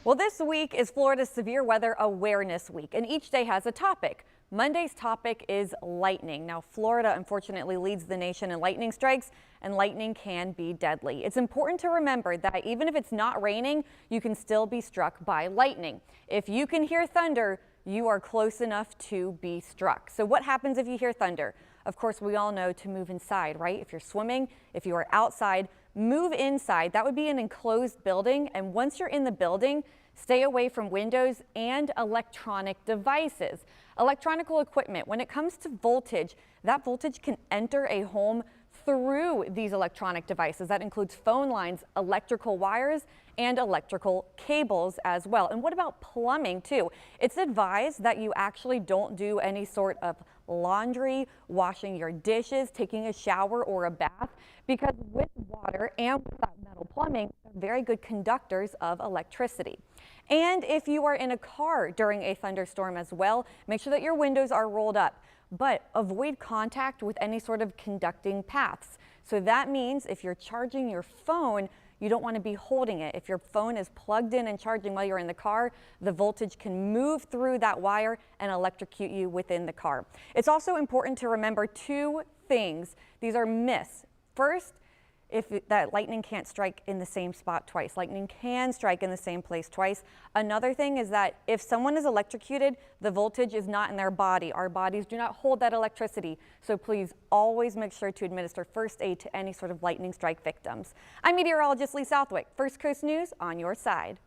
Well, this week is Florida's Severe Weather Awareness Week, and each day has a topic. Monday's topic is lightning. Now, Florida unfortunately leads the nation in lightning strikes, and lightning can be deadly. It's important to remember that even if it's not raining, you can still be struck by lightning. If you can hear thunder, you are close enough to be struck. So what happens if you hear thunder? Of course, we all know to move inside, right? If you're swimming, if you are outside, move inside. That would be an enclosed building. And once you're in the building, stay away from windows and electronic devices. Electronic equipment, when it comes to voltage, that voltage can enter a home through these electronic devices. That includes phone lines, electrical wires, and electrical cables as well. And what about plumbing too? It's advised that you actually don't do any sort of laundry, washing your dishes, taking a shower or a bath, because with water and with that metal plumbing, they're very good conductors of electricity. And if you are in a car during a thunderstorm as well, make sure that your windows are rolled up. But avoid contact with any sort of conducting paths. So that means if you're charging your phone, you don't want to be holding it. If your phone is plugged in and charging while you're in the car, the voltage can move through that wire and electrocute you within the car. It's also important to remember two things. These are myths. First, that lightning can't strike in the same spot twice. Lightning can strike in the same place twice. Another thing is that if someone is electrocuted, the voltage is not in their body. Our bodies do not hold that electricity. So please always make sure to administer first aid to any sort of lightning strike victims. I'm meteorologist Lee Southwick. First Coast News on your side.